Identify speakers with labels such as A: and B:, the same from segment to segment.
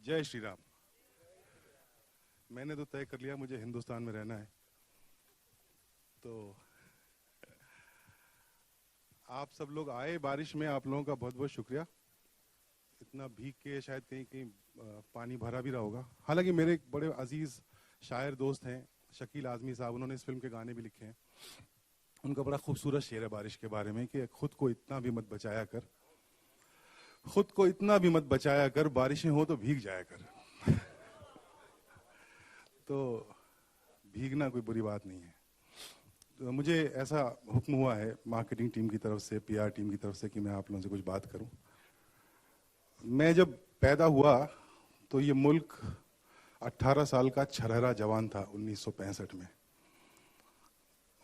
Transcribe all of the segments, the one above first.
A: जय श्री राम। मैंने तो तय कर लिया मुझे हिंदुस्तान में रहना है, तो आप सब लोग आए बारिश में, आप लोगों का बहुत बहुत शुक्रिया। इतना भीग के शायद कहीं कहीं पानी भरा भी रहा होगा। हालांकि मेरे एक बड़े अजीज शायर दोस्त हैं शकील आजमी साहब, उन्होंने इस फिल्म के गाने भी लिखे हैं। उनका बड़ा खूबसूरत शेर है बारिश के बारे में कि खुद को इतना भी मत बचाया कर, खुद को इतना भी मत बचाया कर, बारिशें हो तो भीग जाया कर। तो भीगना कोई बुरी बात नहीं है। तो मुझे ऐसा हुक्म हुआ है मार्केटिंग टीम की तरफ से, पीआर टीम की तरफ से कि मैं आप लोगों से कुछ बात करूं। मैं जब पैदा हुआ तो ये मुल्क 18 साल का छरहरा जवान था 1965 में।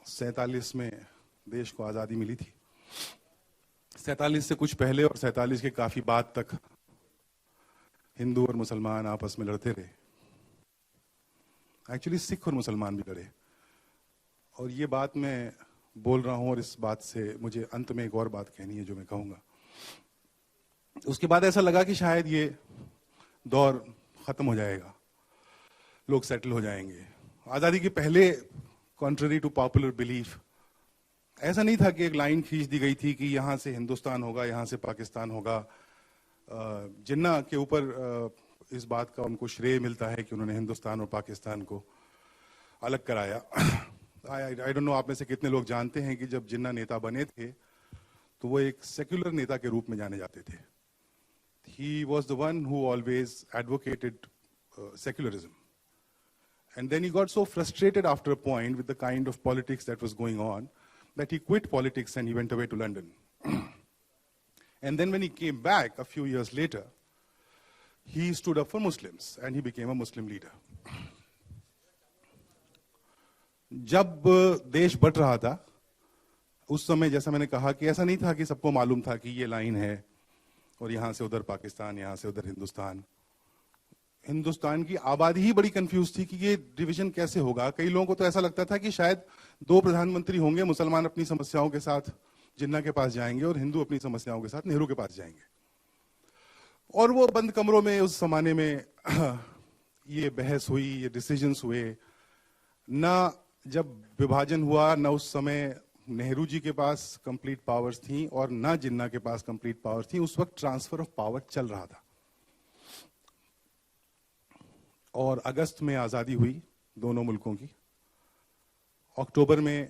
A: 47 में देश को आज़ादी मिली थी। 47 से कुछ पहले और 47 के काफी बाद तक हिंदू और मुसलमान आपस में लड़ते रहे। एक्चुअली सिख और मुसलमान भी लड़े। और ये बात मैं बोल रहा हूं और इस बात से मुझे अंत में एक और बात कहनी है जो मैं कहूंगा। उसके बाद ऐसा लगा कि शायद ये दौर खत्म हो जाएगा, लोग सेटल हो जाएंगे। आजादी के पहले कॉन्ट्ररी टू पॉपुलर बिलीफ ऐसा नहीं था कि एक लाइन खींच दी गई थी कि यहां से हिंदुस्तान होगा, यहां से पाकिस्तान होगा। जिन्ना के ऊपर इस बात का उनको श्रेय मिलता है कि उन्होंने हिंदुस्तान और पाकिस्तान को अलग कराया। आई डोंट नो आप में से कितने लोग जानते हैं कि जब जिन्ना नेता बने थे तो वो एक सेक्युलर नेता के रूप में जाने जाते थे। He was the one who always advocated secularism, and then he got so frustrated after a point with the kind of politics that was going on that he quit politics and he went away to London. And then when he came back a few years later, he stood up for Muslims and he became a Muslim leader. जब देश but रहा था उस समय, जैसा मैंने कहा कि ऐसा नहीं था कि सबको मालूम था कि ये लाइन है और यहां से उधर पाकिस्तान, यहां से उधर हिंदुस्तान। हिंदुस्तान की आबादी ही बड़ी कंफ्यूज थी कि ये डिवीजन कैसे होगा। कई लोगों को तो ऐसा लगता था कि शायद 2 प्रधानमंत्री होंगे, मुसलमान अपनी समस्याओं के साथ जिन्ना के पास जाएंगे और हिंदू अपनी समस्याओं के साथ नेहरू के पास जाएंगे। और वो बंद कमरों में उस जमाने में ये बहस हुई, ये डिसीजंस हुए। ना जब विभाजन हुआ ना उस समय नेहरू जी के पास कंप्लीट पावर्स थी और ना जिन्ना के पास कंप्लीट पावर्स थी। उस वक्त ट्रांसफर ऑफ पावर चल रहा था और अगस्त में आजादी हुई दोनों मुल्कों की। अक्टूबर में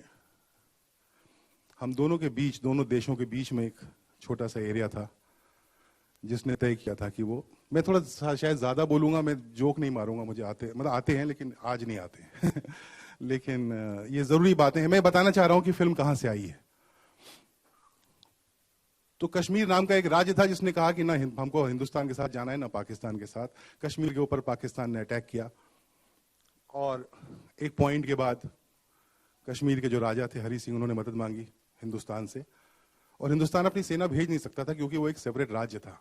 A: हम दोनों के बीच, दोनों देशों के बीच में एक छोटा सा एरिया था जिसने तय किया था कि वो, मैं थोड़ा शायद ज्यादा बोलूंगा, मैं जोक नहीं मारूंगा, मुझे आते हैं लेकिन आज नहीं आते। लेकिन ये जरूरी बातें हैं। मैं बताना चाह रहा हूं कि फिल्म कहां से आई है। तो कश्मीर नाम का एक राज्य था जिसने कहा कि ना हमको हिंदुस्तान के साथ जाना है ना पाकिस्तान के साथ। कश्मीर के ऊपर पाकिस्तान ने अटैक किया और एक पॉइंट के बाद कश्मीर के जो राजा थे हरी सिंह, उन्होंने मदद मांगी हिंदुस्तान से। और हिंदुस्तान अपनी सेना भेज नहीं सकता था क्योंकि वो एक सेपरेट राज्य था।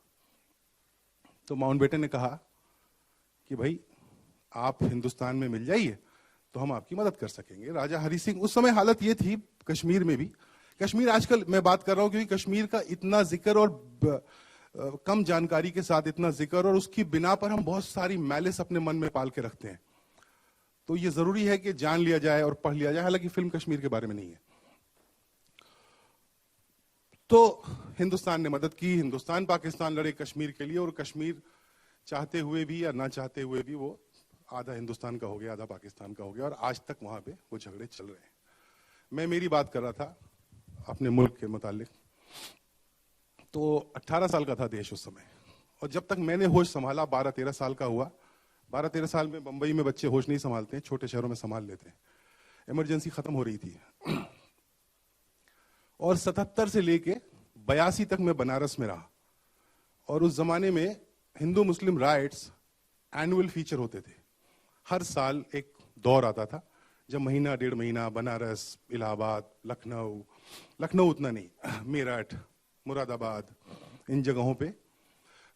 A: तो माउंटबेटन ने कहा कि भाई आप हिंदुस्तान में मिल जाइए तो हम आपकी मदद कर सकेंगे। राजा हरी सिंह, उस समय हालत ये थी कश्मीर में भी, कश्मीर आजकल मैं बात कर रहा हूं क्योंकि कश्मीर का इतना जिक्र और कम जानकारी के साथ इतना जिक्र, और उसकी बिना पर हम बहुत सारी मैलिस अपने मन में पाल के रखते हैं। तो ये जरूरी है कि जान लिया जाए और पढ़ लिया जाए। हालांकि फिल्म कश्मीर के बारे में नहीं है। तो हिंदुस्तान ने मदद की, हिंदुस्तान पाकिस्तान लड़े कश्मीर के लिए, और कश्मीर चाहते हुए भी या ना चाहते हुए भी वो आधा हिंदुस्तान का हो गया, आधा पाकिस्तान का हो गया, और आज तक वहां पे वो झगड़े चल रहे हैं। मैं मेरी बात कर रहा था अपने मुल्क के मुतालिक। तो 18 साल का था देश उस समय, और जब तक मैंने होश संभाला 12-13 साल का हुआ। 12-13 साल में बंबई में बच्चे होश नहीं संभालते हैं, छोटे शहरों में संभाल लेते हैं। इमरजेंसी खत्म हो रही थी और 77 से लेके 82 तक मैं बनारस में रहा। और उस जमाने में हिंदू मुस्लिम राइट्स एनुअल फीचर होते थे। हर साल एक दौर आता था, जब महीना डेढ़ महीना बनारस, इलाहाबाद, लखनऊ उतना नहीं, मेरठ, मुरादाबाद, इन जगहों पे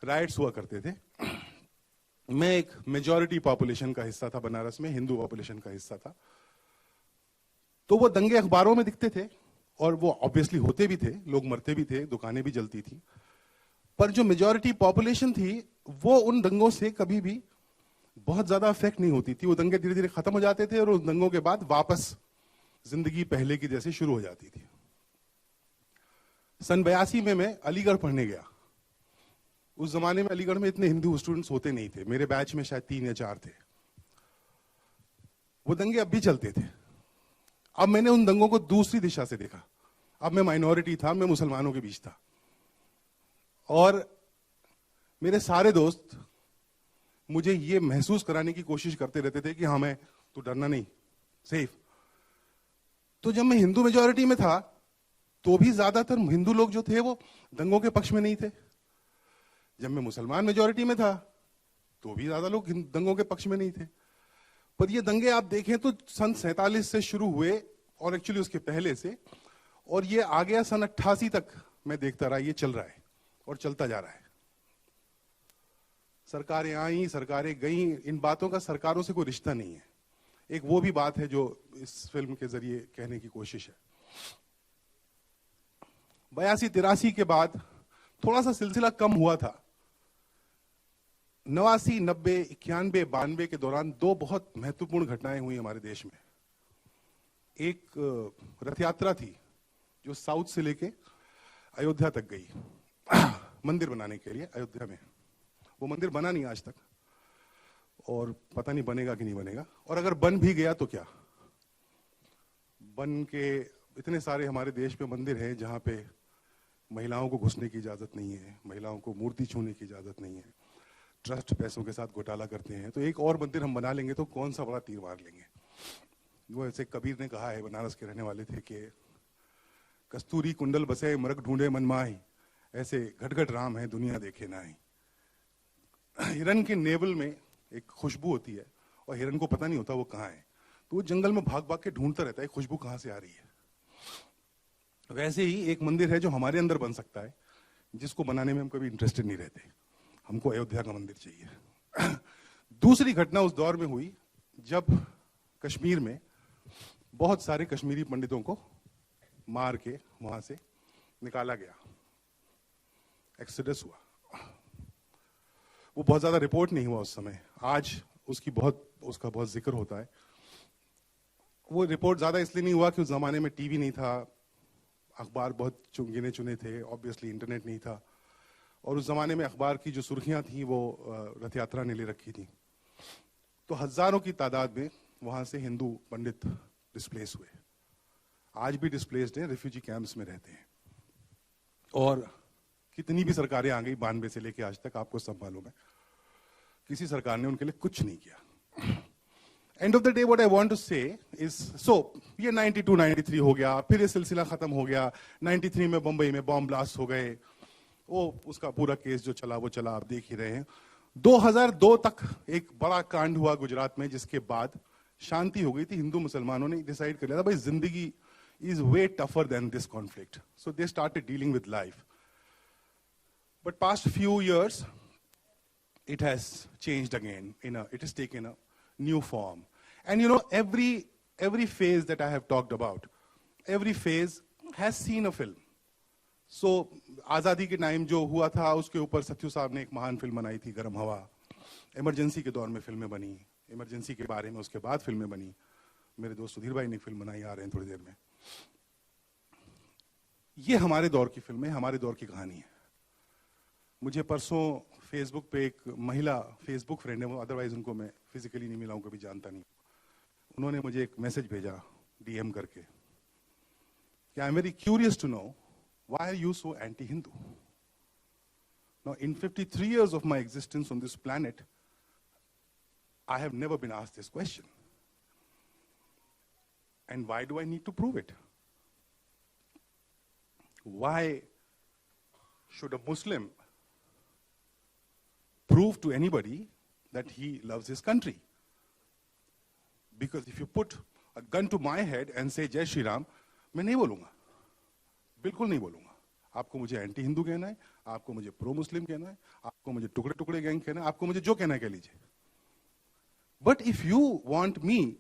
A: राइट्स हुआ करते थे। मैं एक मेजॉरिटी पॉपुलेशन का हिस्सा था बनारस में, हिंदू पॉपुलेशन का हिस्सा था। तो वो दंगे अखबारों में दिखते थे और वो ऑब्वियसली होते भी थे, लोग मरते भी थे, दुकानें भी जलती थी। पर जो मेजॉरिटी पॉपुलेशन थी वो उन दंगों से कभी भी बहुत ज्यादा अफेक्ट नहीं होती थी। वो दंगे धीरे धीरे खत्म हो जाते थे और उस दंगों के बाद वापस जिंदगी पहले की जैसे शुरू हो जाती थी। सन 82 में मैं अलीगढ़ पढ़ने गया। उस जमाने में अलीगढ़ में इतने हिंदू स्टूडेंट्स होते नहीं थे, मेरे बैच में शायद 3 या 4 थे। वो दंगे अब भी चलते थे। अब मैंने उन दंगों को दूसरी दिशा से देखा। अब मैं माइनॉरिटी था, मैं मुसलमानों के बीच था और मेरे सारे दोस्त मुझे ये महसूस कराने की कोशिश करते रहते थे कि हाँ मैं, तू डरना नहीं, सेफ। तो जब मैं हिंदू मेजॉरिटी में था तो भी ज्यादातर हिंदू लोग जो थे वो दंगों के पक्ष में नहीं थे। जब मैं मुसलमान मेजॉरिटी में था तो भी ज्यादा लोग दंगों के पक्ष में नहीं थे। पर ये दंगे आप देखें तो सन 47 से शुरू हुए और एक्चुअली उसके पहले से, और ये आ गया सन 88 तक मैं देखता रहा, ये चल रहा है और चलता जा रहा है। सरकारें आई, सरकारें गईं, इन बातों का सरकारों से कोई रिश्ता नहीं है। एक वो भी बात है जो इस फिल्म के जरिए कहने की कोशिश है। 82-83 के बाद थोड़ा सा सिलसिला कम हुआ था। 89, 90, 91, 92 के दौरान 2 बहुत महत्वपूर्ण घटनाएं हुई हमारे देश में। एक रथ यात्रा थी जो साउथ से लेके अयोध्या तक गई मंदिर बनाने के लिए अयोध्या में। वो मंदिर बना नहीं आज तक और पता नहीं बनेगा कि नहीं बनेगा, और अगर बन भी गया तो क्या। बन के इतने सारे हमारे देश में मंदिर हैं जहां पे महिलाओं को घुसने की इजाजत नहीं है, महिलाओं को मूर्ति छूने की इजाजत नहीं है, ट्रस्ट पैसों के साथ घोटाला करते हैं। तो एक और मंदिर हम बना लेंगे तो कौन सा बड़ा तीर मार लेंगे। वो ऐसे कबीर ने कहा है, बनारस के रहने वाले थे, कि कस्तूरी कुंडल बसे मरक ढूंढे मन माही, ऐसे घटघट राम है दुनिया देखे नाई। हिरन के नेवल में एक खुशबू होती है और हिरन को पता नहीं होता वो कहाँ है, तो वो जंगल में भाग भाग के ढूंढता रहता है खुशबू कहाँ से आ रही है। वैसे ही एक मंदिर है जो हमारे अंदर बन सकता है, जिसको बनाने में हम कभी इंटरेस्टेड नहीं रहते। हमको अयोध्या का मंदिर चाहिए। दूसरी घटना उस दौर में हुई जब कश्मीर में बहुत सारे कश्मीरी पंडितों को मार के वहां से निकाला गया, एक्सोडस हुआ। वो बहुत ज्यादा रिपोर्ट नहीं हुआ उस समय, आज उसका बहुत जिक्र होता है। वो रिपोर्ट ज्यादा इसलिए नहीं हुआ कि उस जमाने में टीवी नहीं था, अखबार बहुत गिने चुने थे, ऑब्वियसली इंटरनेट नहीं था, और उस जमाने में अखबार की जो सुर्खियां थी वो रथ यात्रा ने ले रखी थी। तो हजारों की तादाद में वहां से हिंदू पंडित डिस्प्लेस हुए, आज भी डिस्प्लेस्ड हैं, रिफ्यूजी कैंप्स में रहते हैं। और कितनी भी सरकारें आ गई 92 से लेके आज तक, आपको सब मालूम है, किसी सरकार ने उनके लिए कुछ नहीं किया। End of the day what I want to say is, so ये 92, 93 हो गया, फिर ये सिलसिला खत्म हो गया। 93 में बंबई में बॉम्ब ब्लास्ट हो गए, वो उसका पूरा केस जो चला वो चला, आप देख ही रहे हैं। 2002 तक एक बड़ा कांड हुआ गुजरात में, जिसके बाद शांति हो गई थी। हिंदू मुसलमानों ने डिसाइड कर लिया था भाई जिंदगी is way tougher than this conflict, so they started dealing with life. But past few years it has changed again, it has taken a new form. And you know, every phase that I have talked about, every phase has seen a film. So आजादी के time जो हुआ था उसके ऊपर सत्यू साहब ने एक महान फिल्म बनाई थी, गरम हवा। इमरजेंसी के दौर में फिल्में बनी, इमरजेंसी के बारे में उसके बाद फिल्में बनी। मेरे दोस्त सुधीर भाई ने फिल्म बनाई, आ रहे हैं थोड़ी देर में। ये हमारे दौर की फिल्म है, हमारे दौर की कहानी है। मुझे परसों फेसबुक पे एक महिला फेसबुक फ्रेंड है, वो अदरवाइज उनको मैं फिजिकली नहीं मिला हूं, कभी जानता नहीं। उन्होंने मुझे एक मैसेज भेजा डीएम करके कि I am very curious to know why are you so anti Hindu. Now in 53 years of my existence on this planet, I have never been asked this question. And why do I need to prove it? Why should a Muslim prove to anybody that he loves his country? Because if you put a gun to my head and say जय श्री राम, मैं नहीं बोलूंगा, बिल्कुल नहीं बोलूंगा. आपको मुझे anti Hindu कहना है, आपको मुझे प्रो मुस्लिम कहना है, आपको मुझे टुकड़े टुकड़े गैंग कहना है, आपको मुझे जो कहना है कह लीजिए. But if you want me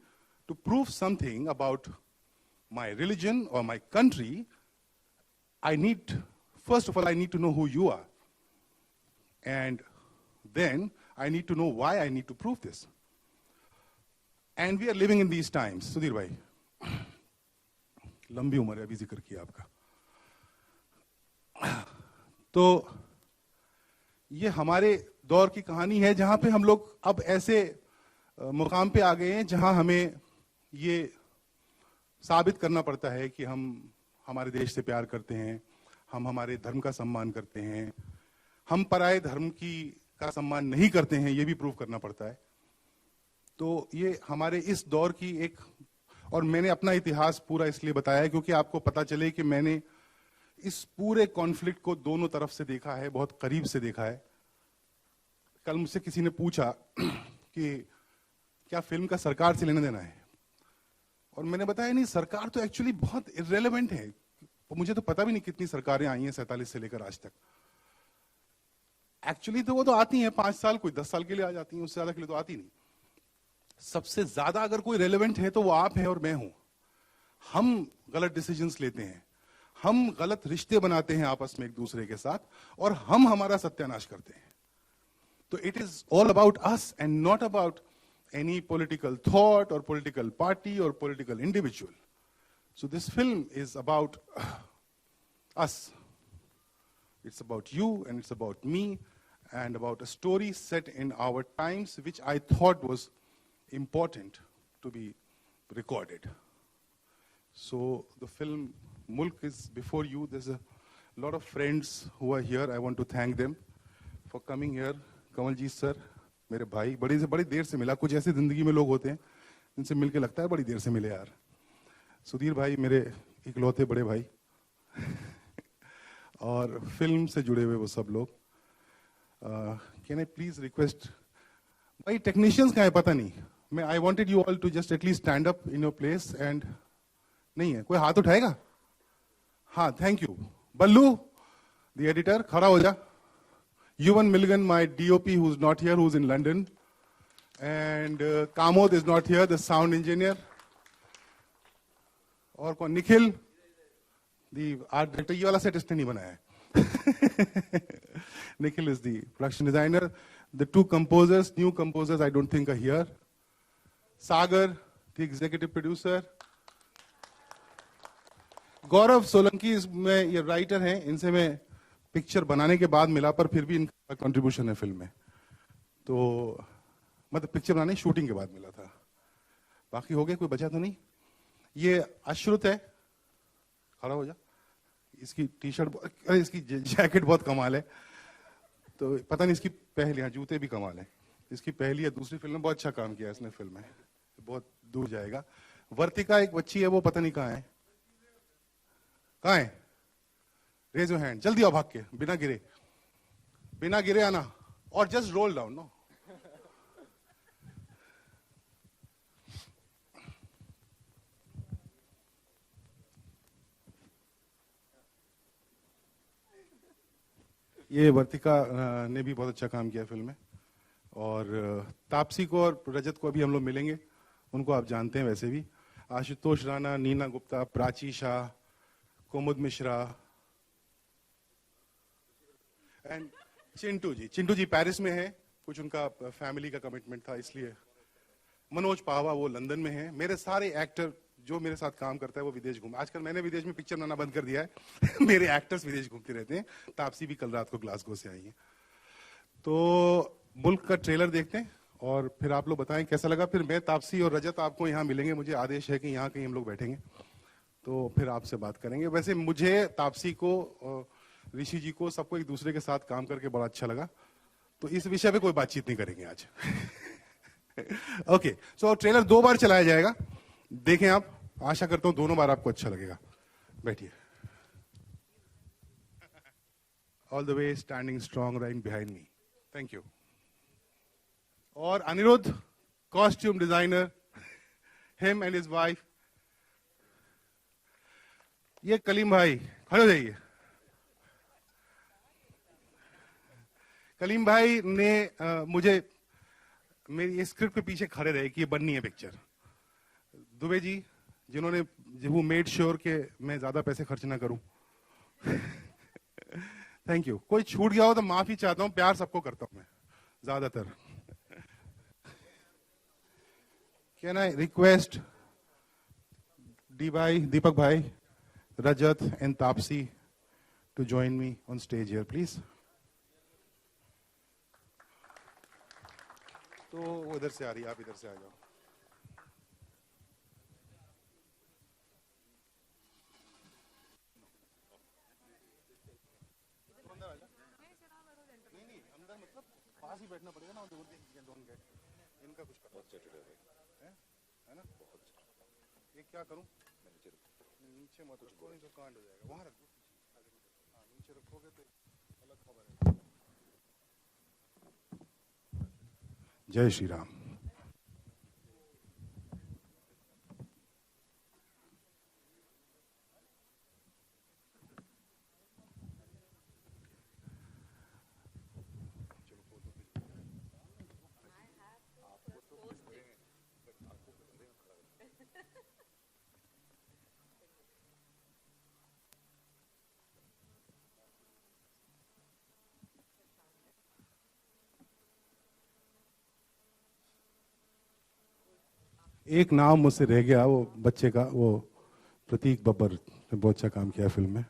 A: to prove something about my religion or my country, first of all, I need to know who you are. And then I need to know why I need to prove this. And we are living in these times. Sudhir भाई, लंबी उम्र है, अभी जिक्र किया आपका. तो ये हमारे दौर की कहानी है जहां पे हम लोग अब ऐसे मुकाम पे आ गए हैं जहां हमें ये साबित करना पड़ता है कि हम हमारे देश से प्यार करते हैं, हम हमारे धर्म का सम्मान करते हैं, हम पराये धर्म का सम्मान नहीं करते हैं, ये भी प्रूव करना पड़ता है. तो ये हमारे इस दौर की एक, और मैंने अपना इतिहास पूरा इसलिए बताया है क्योंकि आपको पता चले कि मैंने इस पूरे कॉन्फ्लिक्ट को दोनों तरफ से देखा है, बहुत करीब से देखा है. कल मुझसे किसी ने पूछा कि क्या फिल्म का सरकार से लेना देना है, और मैंने बताया नहीं, सरकार तो एक्चुअली बहुत इररेलेवेंट है. मुझे तो पता भी नहीं कितनी सरकारें आई हैं 47 से लेकर आज तक. एक्चुअली तो वो तो आती हैं 5 साल, कोई 10 साल के लिए आ जाती हैं, उससे ज्यादा के लिए तो आती नहीं. सबसे ज्यादा अगर कोई रेलेवेंट है तो वो आप हैं और मैं हूं. हम गलत डिसीजंस लेते हैं, हम गलत रिश्ते बनाते हैं आपस में एक दूसरे के साथ, और हम हमारा सत्यानाश करते हैं. तो it is all about us and not about any political thought or political party or political individual. So this film is about us. It's about you and it's about me and about a story set in our times which I thought was important to be recorded. So the film Mulk is before you. There's a lot of friends who are here. I want to thank them for coming here. Kamalji sir, मेरे भाई, बड़ी देर से मिला. कुछ ऐसे जिंदगी में लोग होते हैं जिनसे मिलके लगता है बड़ी देर से मिले यार. सुधीर भाई मेरे इकलौते बड़े भाई और फिल्म से जुड़े हुए वो सब लोग. कैन आई प्लीज रिक्वेस्ट, भाई टेक्नीशियंस कहाँ है पता नहीं. मैं I wanted you all to just at least stand up in your place. And नहीं है कोई हाथ उठाएगा? हाँ, thank you. Ballu the editor, खड़ा हो जा. Yuvan Milligan, my DOP, who's not here, who's in London. And Kamod is not here, the sound engineer. और कौन? Nikhil, the art director. ये वाला set इसने नहीं बनाया है. Nikhil is the production designer. The 2 composers, new composers, I don't think are here. Sagar, the executive producer. गौरव सोलंकी में ये राइटर हैं. इनसे मैं पिक्चर बनाने के बाद मिला, पर फिर भी इनका कंट्रीब्यूशन है फिल्म में. तो मतलब पिक्चर बनाने शूटिंग के बाद मिला था. बाकी हो गए, कोई बचा तो नहीं. ये अश्रुत है, खड़ा हो जा. इसकी टी शर्ट, इसकी जैकेट बहुत कमाल है. तो पता नहीं इसकी पहली, हाँ जूते भी कमाल है. इसकी पहली या दूसरी फिल्म में बहुत अच्छा काम किया इसने फिल्म में, बहुत दूर जाएगा. वर्तिका एक बच्ची है, वो पता नहीं कहाँ है. कहाँ है? रेज योर हैंड, जल्दी आओ भाग के, बिना गिरे आना, और जस्ट रोल डाउन. नो, ये वर्तिका ने भी बहुत अच्छा काम किया फिल्म में. और तापसी को और रजत को अभी हम लोग मिलेंगे, उनको आप जानते हैं वैसे भी. आशुतोष राणा, नीना गुप्ता, प्राची शाह, कुमुद मिश्रा एंड चिंटू जी पेरिस में है. कुछ उनका फैमिली का कमिटमेंट था इसलिए. मनोज पावा वो लंदन में है. मेरे सारे एक्टर जो मेरे साथ काम करता है वो विदेश घूम. आजकल मैंने विदेश में पिक्चर बनाना बंद कर दिया है. मेरे एक्टर्स विदेश घूमते रहते हैं. तापसी भी कल रात को ग्लासगो से आई है. तो मुल्क का ट्रेलर देखते हैं और फिर आप लोग बताएं कैसा लगा. फिर मैं, तापसी और रजत आपको यहाँ मिलेंगे. मुझे आदेश है कि यहाँ कहीं हम लोग बैठेंगे, तो फिर आपसे बात करेंगे. वैसे मुझे, तापसी को, ऋषि जी को, सबको एक दूसरे के साथ काम करके बड़ा अच्छा लगा. तो इस विषय पे कोई बातचीत नहीं करेंगे आज. ओके, सो ट्रेलर 2 बार चलाया जाएगा, देखें आप. आशा करता हूं दोनों बार आपको अच्छा लगेगा. बैठिए. All the way standing strong right behind me. Thank you. और Aniruddh, costume designer, him and his wife. ये कलीम भाई खड़े हो जाइए। कलीम भाई ने मुझे मेरी स्क्रिप्ट के पीछे खड़े रहे कि ये बननी है पिक्चर। दुबे जी जिन्होंने वो मेड श्योर के मैं ज्यादा पैसे खर्च ना करूं। Thank you. कोई छूट गया हो तो माफी चाहता हूं, प्यार सबको करता हूं मैं ज्यादातर। कैन आई रिक्वेस्ट डी भाई, दीपक भाई, Rajat and Tapsi to join me on stage here, please. तो वो इधर से आ रही है, आप इधर से आ जाओ। नहीं अंदर मतलब पास ही बैठना पड़ेगा ना, इनका कुछ करना है ना। ये क्या करूं? नीचे मत रखो, नहीं तो कांड हो जाएगा। वहां रख दो। हाँ, नीचे रखोगे तो अलग खबर है। जय श्री राम। एक नाम मुझसे रह गया, वो बच्चे का, वो प्रतीक बब्बर ने बहुत अच्छा काम किया फिल्म में,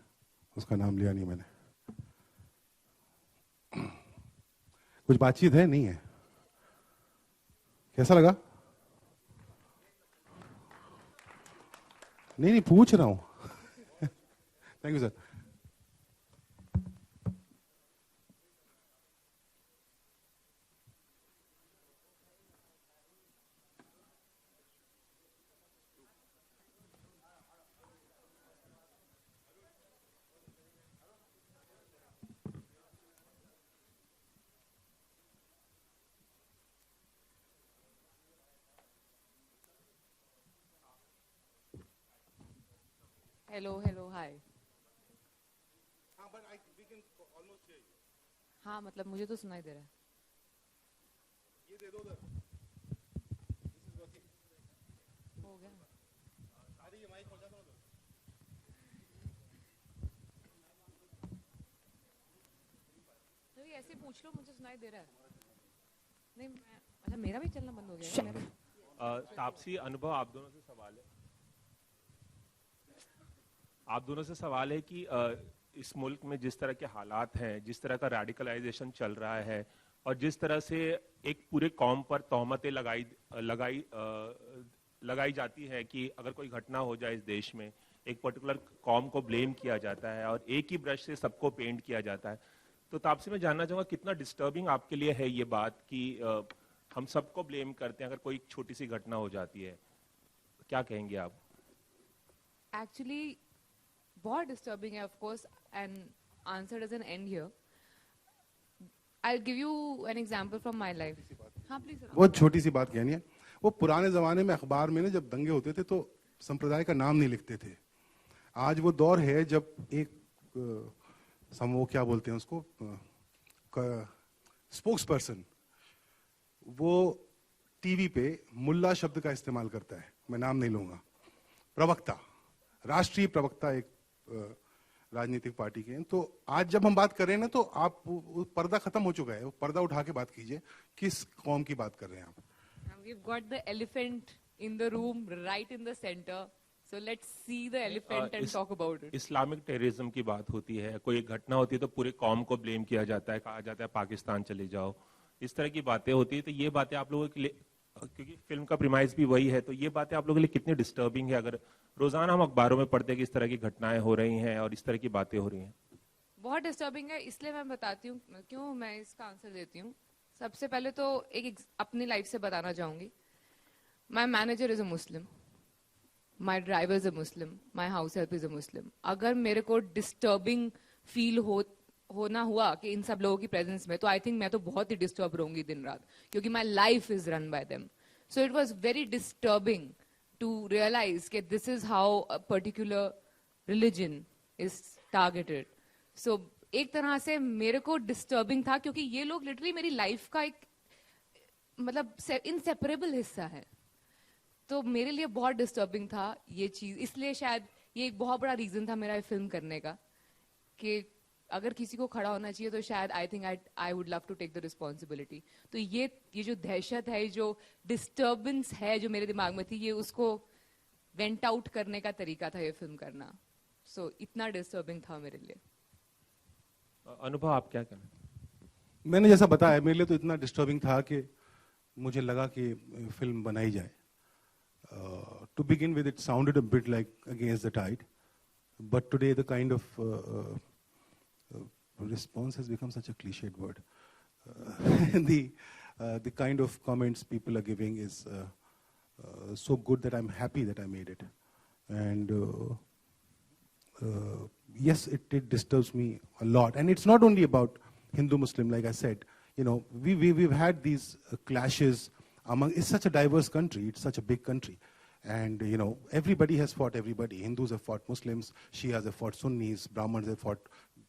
A: उसका नाम लिया नहीं मैंने। कुछ बातचीत है नहीं है? कैसा लगा? नहीं पूछ रहा हूं। Thank you sir.
B: Hello hi. हाँ मतलब मुझे तो सुनाई दे रहा है।
A: ये दे दो उधर।
B: हो गया।
A: अरे ये माइक पहुंचा दो उधर।
B: तो ये ऐसे पूछ लो, मुझे सुनाई दे रहा है। नहीं मैं, अच्छा मेरा भी चलना बंद हो गया है।
C: तापसी, अनुभव, आप दोनों से सवाल है कि इस मुल्क में जिस तरह के हालात हैं, जिस तरह का रेडिकलाइजेशन चल रहा है और जिस तरह से एक पूरे कौम पर तोहमतें लगाई जाती है कि अगर कोई घटना हो जाए इस देश में, एक पर्टिकुलर कौम को ब्लेम किया जाता है और एक ही ब्रश से सबको पेंट किया जाता है। तो तापसी मैं जानना चाहूँगा कितना डिस्टर्बिंग आपके लिए है ये बात कि हम सबको ब्लेम करते हैं अगर कोई छोटी सी घटना हो जाती है, क्या कहेंगे आप?
B: एक्चुअली बहुत डिस्टर्बिंग है of course, and answer doesn't and here. I give you an example from my life. हाँ प्लीज।
A: बहुत छोटी सी बात कहनी है। वो पुराने जमाने में अखबार में ना जब दंगे होते थे तो संप्रदाय का नाम नहीं लिखते थे। आज वो दौर है जब एक वो क्या बोलते हैं उसको, स्पोक्स पर्सन, वो टीवी पे मुल्ला शब्द का इस्तेमाल करता है, मैं नाम नहीं लूंगा, प्रवक्ता, राष्ट्रीय प्रवक्ता एक राजनीतिक पार्टी के। तो आज जब हम बात कर रहे हैं ना, तो आप पर्दा खत्म हो चुका है, वो पर्दा उठा के बात कीजिए, किस कौम की बात कर रहे हैं आप?
B: We've got the elephant in the room, right in the center. So let's see the elephant and talk about it.
C: Islamic terrorism की बात होती है, कोई घटना होती है तो पूरे कौम को ब्लेम किया जाता है, कहा जाता है पाकिस्तान चले जाओ, इस तरह की बातें होती है। तो ये बातें आप लोगों के लिए, क्योंकि फिल्म का प्रीमाइस भी वही है, तो ये बातें आप लोगों के लिए कितनी डिस्टर्बिंग है अगर रोजाना हम अखबारों में पढ़ते हैं कि इस तरह की घटनाएं हो रही हैं और इस तरह की बातें हो रही हैं?
B: बहुत डिस्टर्बिंग है, इसलिए मैं बताती हूँ क्यों मैं इसका आंसर देती हूँ। सबसे पहले तो एक अपनी लाइफ से बताना चाहूंगी। My manager is a Muslim. My driver is a Muslim. My house help is a Muslim. अगर मेरे को disturbing feel होना हुआ कि इन सब लोगों की प्रेजेंस में, तो आई थिंक मैं तो बहुत ही डिस्टर्ब रहूंगी दिन रात, क्योंकि my life is run by them. So it was very disturbing to realize that this is how a particular religion is targeted. So एक तरह से मेरे को disturbing था, क्योंकि ये लोग literally मेरी life का एक मतलब inseparable हिस्सा है. तो मेरे लिए बहुत डिस्टर्बिंग था ये चीज, इसलिए शायद ये एक बहुत बड़ा रीजन था मेरा फिल्म करने का, कि अगर किसी को खड़ा होना चाहिए तो शायद I think I would love to take the responsibility. तो ये जो दहशत है, जो डिस्टर्बेंस है जो मेरे दिमाग में थी, ये उसको वेंट आउट करने का तरीका था ये फिल्म करना. सो इतना डिस्टर्बिंग था मेरे लिए.
C: अनुभव, आप क्या कहना?
A: मैंने जैसा बताया, मेरे लिए तो इतना डिस्टर्बिंग था कि मुझे लगा कि फिल्म बनाई जाए. To begin with, it sounded a bit like Against the Tide, but today the kind of response has become such a cliched word. The kind of comments people are giving is so good that I'm happy that I made it. And yes, it disturbs me a lot. And it's not only about Hindu-Muslim, like I said. You know, we've had these clashes among. It's such a diverse country. It's such a big country. And, you know, everybody has fought everybody. Hindus have fought Muslims, Shias have fought Sunnis, Brahmins have fought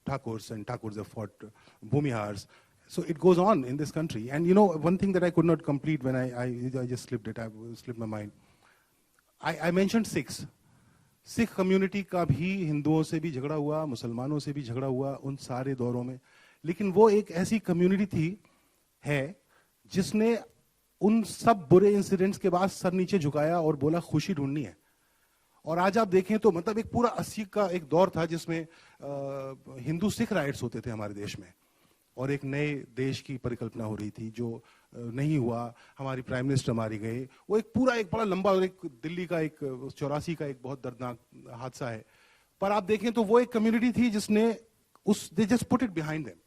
A: Thakurs, and Thakurs have fought Bhumihars. So it goes on in this country. And, you know, one thing that I could not complete when I just slipped it, I slipped my mind. I mentioned Sikhs. Sikh community का भी हिंदुओं से भी झगड़ा हुआ, मुसलमानों से भी झगड़ा हुआ उन सारे दौरों में. लेकिन वो एक ऐसी कम्युनिटी थी है जिसने उन सब बुरे इंसिडेंट्स के बाद सर नीचे झुकाया और बोला खुशी ढूंढनी है. और आज आप देखें तो मतलब एक पूरा 80 का एक दौर था जिसमें हिंदू सिख राइट्स होते थे हमारे देश में, और एक नए देश की परिकल्पना हो रही थी जो नहीं हुआ. हमारी प्राइम मिनिस्टर मारी गए. वो एक पूरा एक बड़ा लंबा, और एक दिल्ली का एक 84 का एक बहुत दर्दनाक हादसा है. पर आप देखें तो वो एक कम्युनिटी थी जिसने they just put it behind them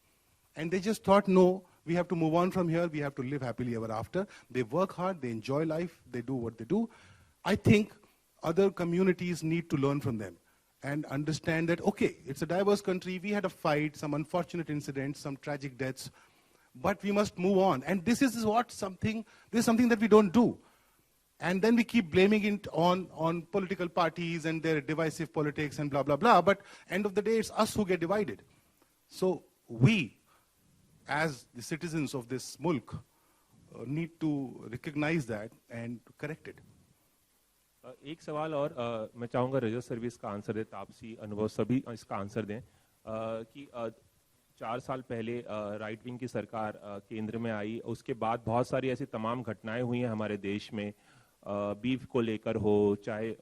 A: and they just thought no, we have to move on from here, we have to live happily ever after. They work hard, they enjoy life, they do what they do. I think other communities need to learn from them and understand that, okay, it's a diverse country, we had a fight, some unfortunate incidents, some tragic deaths, but we must move on. And this is something that we don't do. And then we keep blaming it on political parties and their divisive politics and blah, blah, blah. But end of the day, it's us who get divided. So we, as the citizens of this mulk, need to recognize that and correct it.
C: एक सवाल और मैं चाहूंगा reserve service का answer दे. तापसी, अनुभव, सभी इसका answer दें कि 4 साल पहले राइट विंग की सरकार केंद्र में आई. उसके बाद बहुत सारी ऐसी तमाम घटनाएं हुई हैं हमारे देश में, बीफ को लेकर हो, चाहे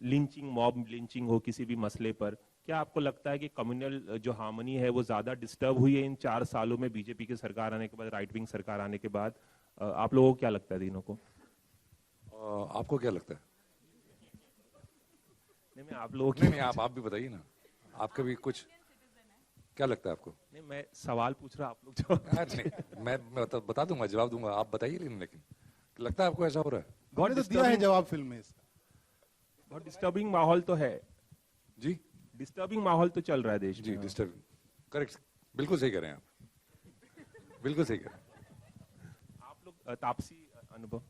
C: लिंचिंग, मॉब लिंचिंग हो किसी भी मसले पर. क्या आपको लगता है कि कम्युनल जो हार्मनी है वो ज्यादा डिस्टर्ब हुई है इन 4 सालों में, बीजेपी की सरकार आने के बाद, राइट विंग सरकार आने के बाद? आप लोगों को क्या लगता है तीनों को?
D: आपको क्या लगता है?
C: नहीं, मैं आप लोगों
D: नहीं, आप भी बताइए ना, आपका भी कुछ क्या लगता है आपको?
C: नहीं, मैं सवाल पूछ रहा, आप लोग जवाब.
D: नहीं, मैं बता दूंगा, जवाब दूंगा, आप बताइए. लेकिन लगता है आपको ऐसा हो रहा है?
A: बहुत दिया है जवाब फिल्म में इसका.
C: बहुत डिस्टर्बिंग माहौल तो है
D: जी,
C: डिस्टर्बिंग माहौल तो चल रहा है देश में.
D: जी, डिस्टर्बिंग, करेक्ट, बिल्कुल सही कह रहे हैं आप, बिल्कुल सही कह रहे हैं
C: आप लोग. तापसी, अनुभव?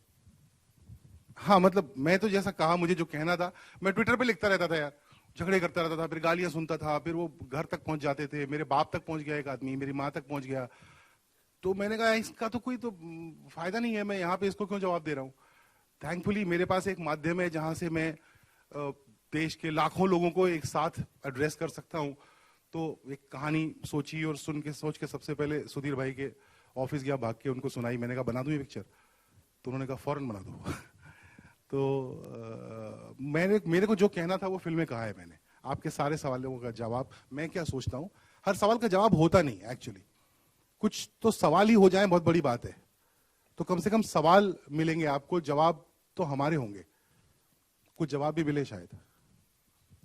A: हाँ, मतलब मैं तो जैसा कहा, मुझे जो कहना था मैं ट्विटर पे लिखता रहता था यार, झगड़े करता रहता था, फिर गालियां सुनता था, फिर वो घर तक पहुंच जाते थे, मेरे बाप तक पहुंच गया एक आदमी, मेरी माँ तक पहुंच गया. तो मैंने कहा इसका तो कोई तो फायदा नहीं है, मैं यहाँ पे इसको क्यों जवाब दे रहा हूँ. थैंकफुली मेरे पास एक माध्यम है जहां से मैं देश के लाखों लोगों को एक साथ एड्रेस कर सकता हूँ. तो एक कहानी सोची और सोच के सबसे पहले सुधीर भाई के ऑफिस गया, भाग के उनको सुनाई. मैंने कहा बना दूं ये पिक्चर, तो उन्होंने कहा फौरन बना दो. तो मेरे को जो कहना था वो फिल्म में कहा है मैंने. आपके सारे सवालों का जवाब मैं क्या सोचता हूँ, हर सवाल का जवाब होता नहीं एक्चुअली. कुछ तो सवाल ही हो जाए बहुत बड़ी बात है, तो कम से कम सवाल मिलेंगे आपको, जवाब तो हमारे होंगे, कुछ जवाब भी मिले शायद.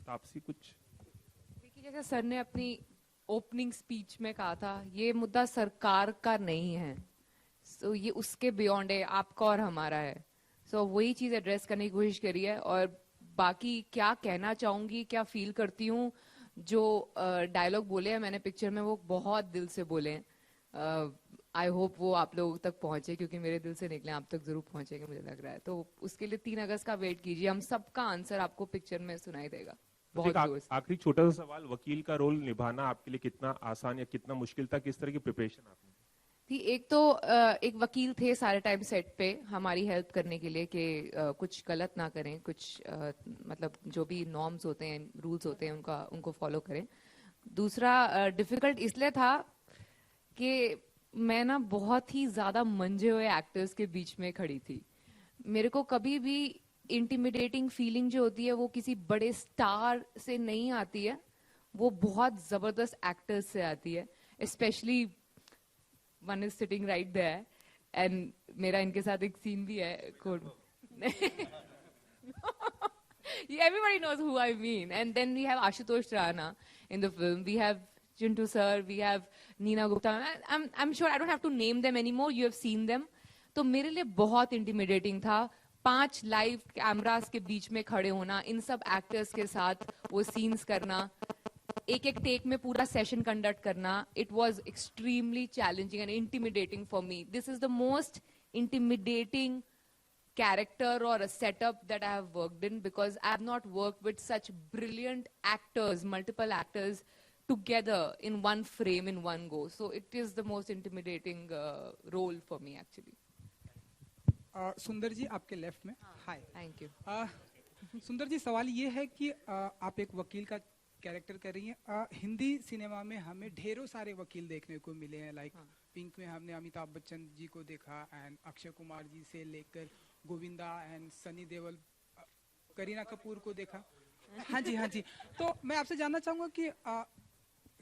C: तापसी कुछ?
B: देखिए, जैसे सर ने अपनी ओपनिंग स्पीच में कहा था, ये मुद्दा सरकार का नहीं है. सो ये उसके बियॉन्ड है, आपका और हमारा है. सो वही चीज एड्रेस करने की कोशिश करी है. और बाकी क्या कहना चाहूंगी, क्या फील करती हूँ, जो डायलॉग बोले हैं मैंने पिक्चर में, वो बहुत दिल से बोले हैं. आई होप वो आप लोगों तक पहुंचे, क्योंकि मेरे दिल से निकले आप तक जरूर पहुंचेंगे मुझे लग रहा है। तो उसके लिए 3 अगस्त का वेट कीजिए, हम सबका आंसर आपको पिक्चर में सुनाई देगा बहुत जोर से।
C: आखिरी छोटा सा सवाल, वकील का रोल निभाना आपके लिए कितना आसान या कितना मुश्किल था, किस तरह की प्रिपरेशन आपने
B: थी? एक तो एक वकील थे सारे टाइम सेट पे हमारी हेल्प करने के लिए कि कुछ गलत ना करें, कुछ मतलब जो भी नॉर्म्स होते हैं, रूल्स होते हैं, उनको फॉलो करें। दूसरा डिफिकल्ट इसलिए था कि मैं ना बहुत ही ज्यादा मंजे हुए एक्टर्स के बीच में खड़ी थी। मेरे को कभी भी इंटिमिडेटिंग फीलिंग जो होती है वो किसी बड़े स्टार से नहीं आती है, वो बहुत जबरदस्त एक्टर्स से आती है। Specially one is sitting right there, and मेरा इनके साथ एक सीन भी है code everybody knows who I mean. And then we have Ashutosh Rana in the film. We have Chintu sir. We have Neena Gupta. I'm sure I don't have to name them anymore. You have seen them. तो मेरे लिए बहुत intimidating था 5 live cameras के बीच में खड़े होना, इन सब एक्टर्स के साथ वो सीन्स करना, एक एक टेक में पूरा सेशन कंडक्ट करना. It was extremely challenging and intimidating for me. This is the most intimidating character or a setup that I have worked in, because I have not worked with such brilliant actors, multiple actors together in one frame in one go. So it is the most intimidating role for me actually.
E: सुंदर जी आपके left में. हाय.
B: Thank you.
E: सुंदर जी, सवाल ये है कि आप एक वकील का कैरेक्टर कर रही हैं. हिंदी सिनेमा में हमें ढेरों सारे वकील देखने को मिले हैं. लाइक पिंक में हमने अमिताभ बच्चन जी को देखा, एंड अक्षय कुमार जी से लेकर गोविंदा एंड सनी देओल, करीना कपूर को देखा. हाँ जी, हाँ जी. तो मैं आपसे जानना चाहूंगा कि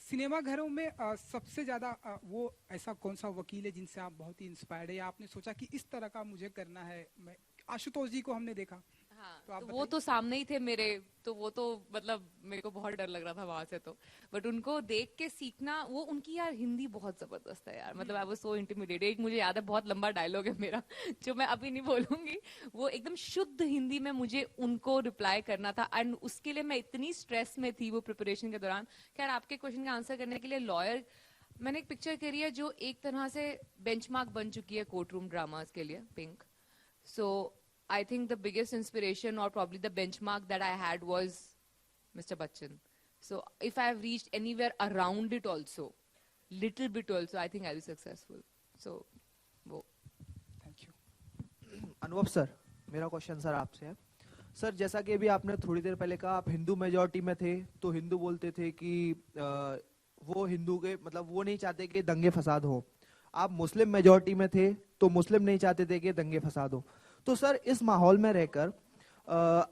E: सिनेमा घरों में सबसे ज्यादा वो ऐसा कौन सा वकील है जिनसे आप बहुत ही इंस्पायर्ड है, या आपने सोचा कि इस तरह का मुझे करना है? मैं आशुतोष जी को हमने देखा.
B: हाँ, तो वो तो सामने ही थे मेरे, तो वो तो मतलब मेरे को बहुत डर लग रहा था वहां से. तो बट उनको देख के सीखना, वो उनकी यार हिंदी बहुत जबरदस्त है यार. मतलब आई वाज सो इंटिमिडेटेड. एक मुझे याद है, बहुत लंबा डायलॉग है मेरा जो मैं अभी नहीं बोलूंगी. वो एकदम शुद्ध हिंदी में मुझे उनको रिप्लाई करना था, एंड उसके लिए मैं इतनी स्ट्रेस में थी वो प्रिपरेशन के दौरान. खैर, आपके क्वेश्चन का आंसर करने के लिए लॉयर, मैंने एक पिक्चर करी है जो एक तरह से बेंचमार्क बन चुकी है कोर्ट रूम ड्रामास के लिए, pink. So I think the biggest inspiration or probably the benchmark that I had was Mr. Bachchan. So if I have reached anywhere around it also, little bit also, I think I'll be successful. So, वो.
E: Thank you.
F: अनुभव sir, मेरा question sir आपसे है. Sir, जैसा कि अभी आपने थोड़ी देर पहले कहा, आप हिंदू मेजॉरिटी में थे, तो हिंदू बोलते थे कि वो हिंदू के मतलब वो नहीं चाहते कि दंगे फसाद हो. आप मुस्लिम मेजॉरिटी में थे, तो मुस्लिम नहीं चाहते थे कि दंगे फसाद हो. तो सर, इस माहौल में रहकर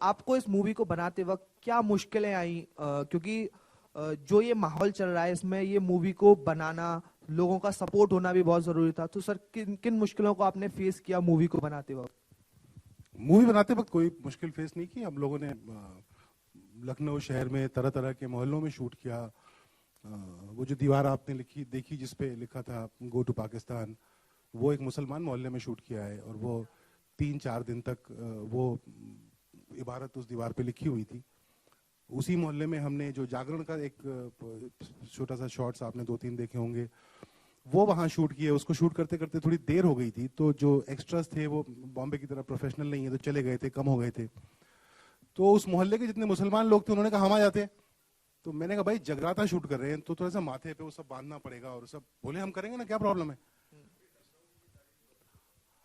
F: आपको इस मूवी को बनाते वक्त क्या मुश्किलें आई? क्योंकि जो ये माहौल चल रहा है, इसमें ये मूवी को बनाना, लोगों का सपोर्ट होना भी बहुत जरूरी था. तो सर, किन किन मुश्किलों को आपने फेस किया मूवी को बनाते वक्त?
A: मूवी बनाते वक्त कोई मुश्किल फेस नहीं की. हम लोगों ने लखनऊ शहर में तरह तरह के मोहल्लों में शूट किया. वो जो दीवार आपने देखी जिसपे लिखा था गो टू पाकिस्तान, वो एक मुसलमान मोहल्ले में शूट किया है, और वो 3-4 दिन तक वो इबारत उस दीवार पे लिखी हुई थी. उसी मोहल्ले में हमने जो जागरण का एक छोटा सा शॉट्स आपने 2-3 देखे होंगे, वो वहाँ शूट किए. उसको शूट करते करते थोड़ी देर हो गई थी, तो जो एक्स्ट्रास थे वो बॉम्बे की तरह प्रोफेशनल नहीं है, तो चले गए थे, कम हो गए थे. तो उस मोहल्ले के जितने मुसलमान लोग थे, उन्होंने कहा हम आ जाते. तो मैंने कहा भाई जगराता शूट कर रहे हैं, तो थोड़ा सा माथे पे वो सब बांधना पड़ेगा. और सब बोले हम करेंगे ना, क्या प्रॉब्लम है.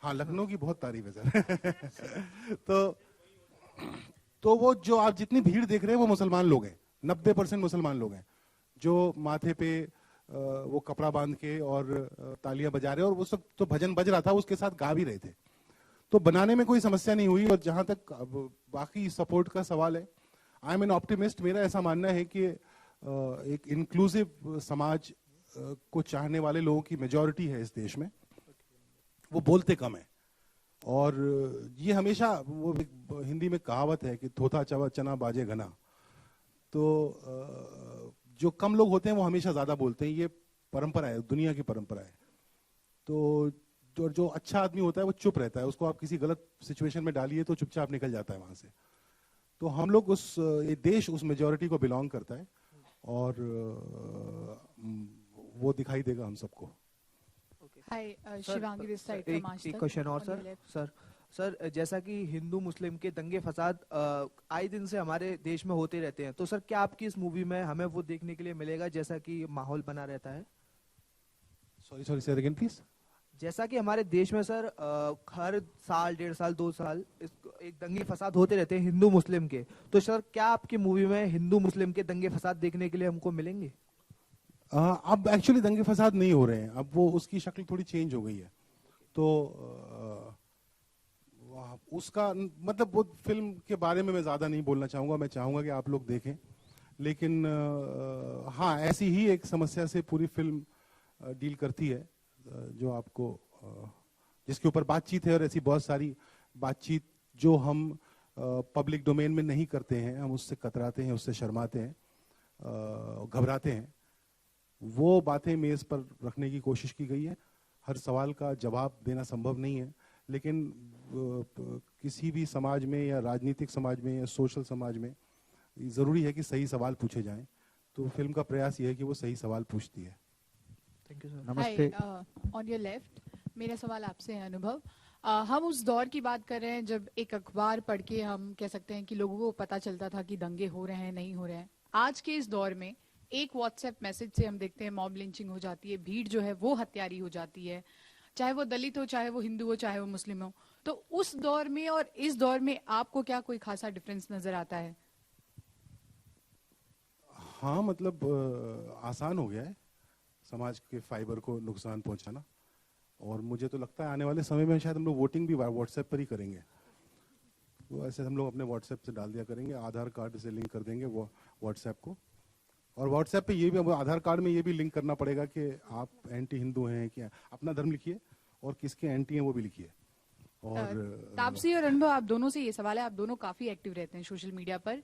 A: हाँ, लखनऊ की बहुत तारीफ है सर. तो वो जो आप जितनी भीड़ देख रहे हैं वो मुसलमान लोग हैं. 90% मुसलमान लोग हैं जो माथे पे वो कपड़ा बांध के और तालियां बजा रहे हैं, और वो सब तो भजन बज रहा था, उसके साथ गा भी रहे थे. तो बनाने में कोई समस्या नहीं हुई. और जहां तक बाकी सपोर्ट का सवाल है, आई एम एन ऑप्टिमिस्ट. मेरा ऐसा मानना है कि एक इंक्लूसिव समाज को चाहने वाले लोगों की मेजॉरिटी है इस देश में. वो बोलते कम है, और ये हमेशा वो हिंदी में कहावत है कि थोथा चवा चना बाजे घना. तो जो कम लोग होते हैं वो हमेशा ज्यादा बोलते हैं. ये परंपरा है, दुनिया की परंपरा है. तो जो अच्छा आदमी होता है वो चुप रहता है. उसको आप किसी गलत सिचुएशन में डालिए तो चुपचाप निकल जाता है वहां से. तो हम लोग ये देश उस मेजॉरिटी को बिलोंग करता है, और वो दिखाई देगा हम सबको.
G: Hi,
F: sir,
G: Shivangi this side
F: एक
G: from Aaj
F: एक
G: Tak.
F: क्वेश्चन और
G: On your
F: sir
G: left.
F: Sir जैसा कि हिंदू मुस्लिम के दंगे फसाद आए दिन से हमारे देश में होते रहते हैं, तो सर क्या आपकी इस मूवी में हमें वो देखने के लिए मिलेगा जैसा कि माहौल बना रहता है?
A: सॉरी से अगेन प्लीज।
F: जैसा कि हमारे देश में सर हर साल 1.5 साल 2 साल एक दंगे फसाद होते रहते हैं हिंदू मुस्लिम के, तो सर क्या आपकी मूवी में हिंदू मुस्लिम के दंगे फसाद देखने के लिए हमको मिलेंगे?
A: अब एक्चुअली दंगे फसाद नहीं हो रहे हैं, अब वो उसकी शक्ल थोड़ी चेंज हो गई है। तो उसका मतलब वो फिल्म के बारे में मैं ज्यादा नहीं बोलना चाहूंगा, मैं चाहूंगा कि आप लोग देखें। लेकिन हाँ, ऐसी ही एक समस्या से पूरी फिल्म डील करती है जो आपको जिसके ऊपर बातचीत है, और ऐसी बहुत सारी बातचीत जो हम पब्लिक डोमेन में नहीं करते हैं, हम उससे कतराते हैं, उससे शर्माते हैं, घबराते हैं। वो बातें मेज पर रखने की कोशिश की गई है। हर सवाल का जवाब देना संभव नहीं है, लेकिन किसी भी समाज में या राजनीतिक समाज में या सोशल समाज में जरूरी है कि सही सवाल पूछे जाएं। तो फिल्म का प्रयास ये है कि वो सही सवाल पूछती है।
F: Thank you sir.
G: नमस्ते। ऑन योर लेफ्ट, मेरा सवाल आपसे है अनुभव। हम उस दौर की बात कर रहे हैं जब एक अखबार पढ़ के हम कह सकते हैं कि लोगों को पता चलता था कि दंगे हो रहे हैं, नहीं हो रहे हैं। आज के इस दौर में एक व्हाट्सएप मैसेज से हम देखते हैं मॉब लिंचिंग हो जाती है, भीड़ जो है वो हत्यारी हो जाती है, चाहे वो दलित हो, चाहे वो हिंदू हो, चाहे वो मुस्लिम हो। तो उस दौर में और इस दौर में आपको क्या कोई खासा डिफरेंस नजर आता है?
A: हाँ, मतलब आसान हो गया है समाज के फाइबर को नुकसान पहुंचाना, और मुझे तो लगता है आने वाले समय में शायद हम लोग वोटिंग भी व्हाट्सएप पर ही करेंगे। तो ऐसे हम लोग अपने व्हाट्सएप से डाल दिया करेंगे, आधार कार्ड से लिंक कर देंगे वो व्हाट्सएप को, और व्हाट्सएप पे ये भी, आधार कार्ड में ये भी लिंक करना पड़ेगा कि आप एंटी हिंदू हैं, क्या अपना धर्म लिखिए, और किसके एंटी हैं वो भी लिखिए। और
G: तापसी और अनुभव, आप दोनों से ये सवाल है, आप दोनों काफी एक्टिव रहते हैं सोशल मीडिया पर।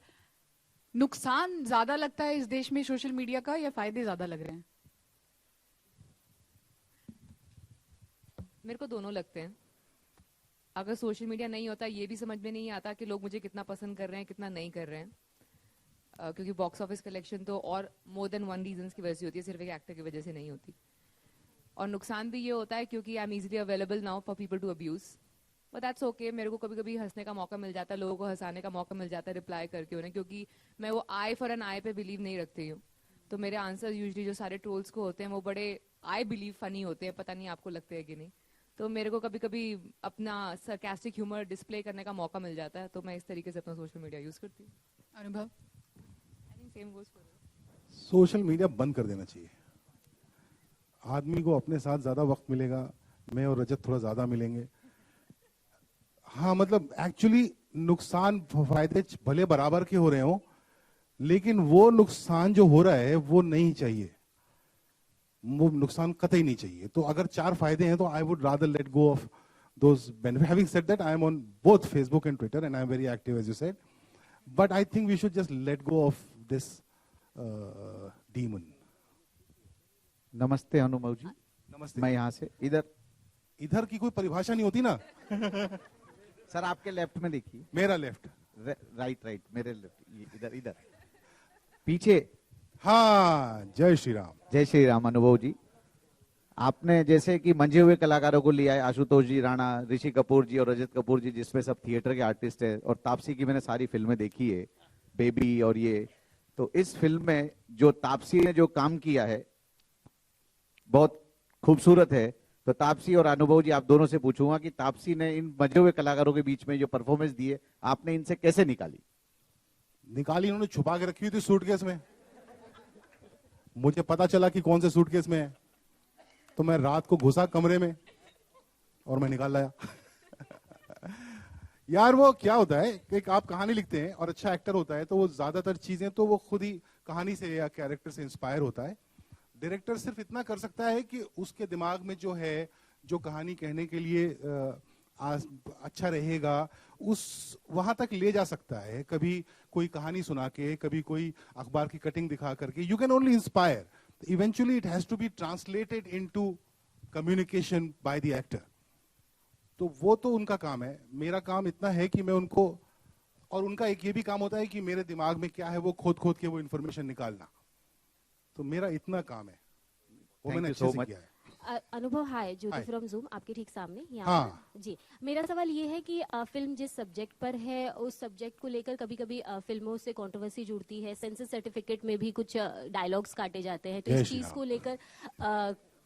G: नुकसान ज्यादा लगता है इस देश में सोशल मीडिया का, या फायदे ज्यादा लग रहे हैं?
B: मेरे को दोनों लगते हैं। अगर सोशल मीडिया नहीं होता, ये भी समझ में नहीं आता कि लोग मुझे कितना पसंद कर रहे हैं, कितना नहीं कर रहे हैं। क्योंकि बॉक्स ऑफिस कलेक्शन तो और मोर देन वन रीजंस की वजह से होती है, सिर्फ एक एक्टर की वजह से नहीं होती। और नुकसान भी ये होता है क्योंकि I am easily available now for people to abuse, but that's okay. मेरे को कभी कभी हंसने का मौका मिल जाता है, लोगों को हंसाने का मौका मिल जाता है रिप्लाई करके उन्हें, क्योंकि मैं वो आई फॉर एन आई पे बिलीव नहीं रखती हूँ। तो मेरे आंसर यूजली जो सारे ट्रोल्स को होते हैं वो बड़े आई बिलीव फनी होते हैं, पता नहीं आपको लगते हैं कि नहीं। तो मेरे को कभी कभी अपना सरकास्टिक ह्यूमर डिस्प्ले करने का मौका मिल जाता है, तो मैं इस तरीके से अपना सोशल मीडिया यूज करती हूँ।
G: अनुभव?
B: I think same goes for
A: social media बंद कर देना चाहिए। आदमी को अपने साथ ज्यादा वक्त मिलेगा, मैं और रजत थोड़ा ज्यादा मिलेंगे। हाँ, मतलब एक्चुअली नुकसान फायदे भले बराबर के हो रहे हो, लेकिन वो नुकसान जो हो रहा है वो नहीं चाहिए, वो नुकसान कतई नहीं चाहिए। तो अगर 4 फायदे हैं तो I would rather let go of those benefit. Having said that, I am on both Facebook and Twitter and I am very active as you said, but I think we should just let go of this demon.
H: नमस्ते अनुभव जी।
A: नमस्ते।
H: मैं यहाँ से
A: इधर की कोई परिभाषा नहीं होती ना।
H: सर आपके लेफ्ट में देखिए।
A: मेरा लेफ्ट।
H: राइट मेरे लेफ्ट, इधर पीछे।
A: हाँ, जय श्री राम।
H: जय श्री राम। अनुभव जी, आपने जैसे कि मंझे हुए कलाकारों को लिया है, आशुतोष जी राणा, ऋषि कपूर जी और रजत कपूर जी, जिसमें सब थिएटर के आर्टिस्ट है, और तापसी की मैंने सारी फिल्में देखी है, बेबी और ये। तो इस फिल्म में जो तापसी ने जो काम किया है बहुत खूबसूरत है। तो तापसी और अनुभव जी, आप दोनों से पूछूंगा कि तापसी ने इन मंझे हुए कलाकारों के बीच में जो परफॉर्मेंस दी है, आपने इनसे कैसे निकाली?
A: इन्होंने छुपा के रखी हुई थी सूटकेस में। मुझे पता चला कि कौन से सूटकेस में है, तो मैं रात को घुसा कमरे में और मैं निकाल लाया। यार वो क्या होता है कि आप कहानी लिखते हैं और अच्छा एक्टर होता है तो वो ज्यादातर चीजें तो वो खुद ही कहानी से या कैरेक्टर से इंस्पायर होता है। डायरेक्टर सिर्फ इतना कर सकता है कि उसके दिमाग में जो है, जो कहानी कहने के लिए अच्छा रहेगा, उस वहां तक ले जा सकता है। कभी कोई कहानी सुना के, कभी कोई अखबार की कटिंग दिखा करके। You can only inspire, eventually it has to be translated into communication by the actor. तो वो तो उनका काम है। मेरा काम इतना है कि मैं उनको, और उनका एक ये भी काम होता है कि मेरे दिमाग में क्या है वो खोद खोद के वो इंफॉर्मेशन निकालना। तो मेरा इतना काम है, वो मैंने अच्छे से किया है।
I: अनुभव, हाय, ज्योति
A: हाय।
I: फ्रॉम जूम, आपके ठीक सामने यहाँ
A: हाँ।
I: पर। जी, मेरा सवाल ये है कि फिल्म जिस सब्जेक्ट पर है उस सब्जेक्ट को लेकर कभी कभी फिल्मों से कंट्रोवर्सी जुड़ती है, सेंसर सर्टिफिकेट में भी कुछ डायलॉग्स काटे जाते हैं, तो
A: जय
I: इस
A: श्री
I: चीज
A: राम।
I: को लेकर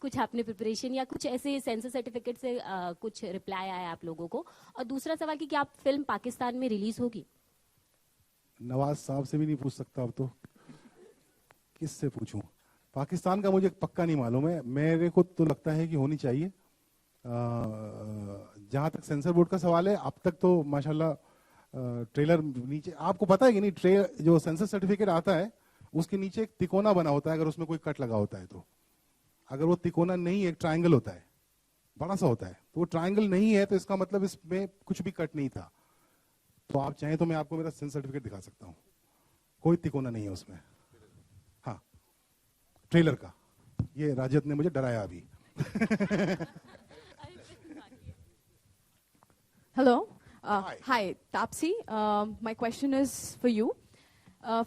I: कुछ आपने प्रिपरेशन या कुछ ऐसे सेंसर सर्टिफिकेट से कुछ रिप्लाई आया आप लोगों को? और दूसरा सवाल कि क्या आप फिल्म पाकिस्तान में रिलीज होगी?
A: नवाज साहब से भी नहीं पूछ सकता अब तो, किससे पूछूं? पाकिस्तान का मुझे पक्का नहीं मालूम है, मेरे को तो लगता है कि होनी चाहिए। जहां तक सेंसर बोर्ड का सवाल है, अब तक तो माशाल्लाह ट्रेलर नीचे, आपको पता है कि नहीं, जो सेंसर सर्टिफिकेट आता है उसके नीचे एक तिकोना बना होता है, अगर उसमें कोई कट लगा होता है तो। अगर वो तिकोना नहीं, एक ट्रायंगल होता है, बड़ा सा होता है, तो वो ट्रायंगल नहीं है तो इसका मतलब इसमें कुछ भी कट नहीं था। तो आप चाहें तो मैं आपको मेरा सेंसर सर्टिफिकेट दिखा सकता हूँ, कोई तिकोना नहीं है उसमें। हाँ, ट्रेलर का। ये राजत ने मुझे डराया अभी।
J: Hello.
A: Hi.
J: Hi, Tapsi. My question is for you.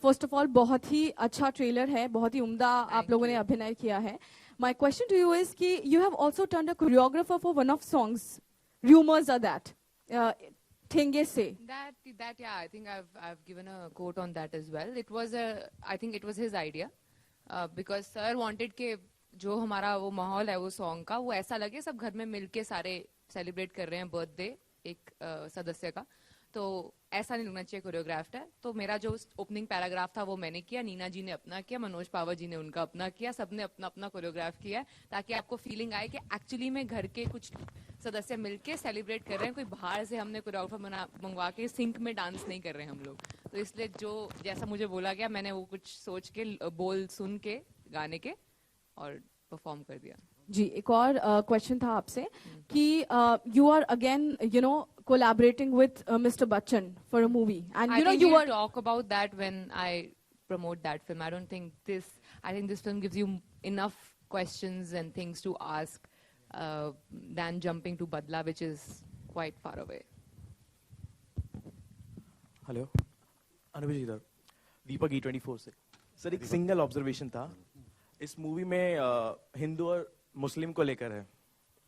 J: First of all, बहुत ही अच्छा ट्रेलर है, बहुत ही उम्दा आप लोगों ने अभिनय किया है. My question to you is कि you have also turned a choreographer for one of songs. Rumors are that. Thenge se.
B: That yeah, I think I've given a quote on that as well. I think it was his idea, because sir wanted के जो हमारा वो माहौल है वो song का, वो ऐसा लगे सब घर में मिलके सारे सेलिब्रेट कर रहे हैं बर्थडे एक सदस्य का, तो ऐसा नहीं लगना चाहिए कोरियोग्राफ्ड है। तो मेरा जो ओपनिंग पैराग्राफ था वो मैंने किया, नीना जी ने अपना किया, मनोज पावर जी ने उनका अपना किया, सबने अपना अपना कोरियोग्राफ किया है, ताकि आपको फीलिंग आए कि एक्चुअली में घर के कुछ सदस्य मिलके सेलिब्रेट कर रहे हैं, कोई बाहर से हमने कोरियोग्राफर मंगवा के सिंक में डांस नहीं कर रहे हैं हम लोग। तो इसलिए जो जैसा मुझे बोला गया, मैंने वो कुछ सोच के, बोल सुन के गाने के और परफॉर्म कर दिया।
J: जी, एक और क्वेश्चन था आपसे कि you are again, you know, collaborating with Mr. Bachchan for a movie, and
B: I
J: you know
B: think
J: you
B: we'll
J: were.
B: talk about that when I promote that film. I think this film gives you enough questions and things to ask than jumping to Badla, which is quite far away.
K: Hello, Anuj इधर, Deepak E24 से। Sir, एक single observation था, इस movie में हिंदू और मुस्लिम को लेकर है,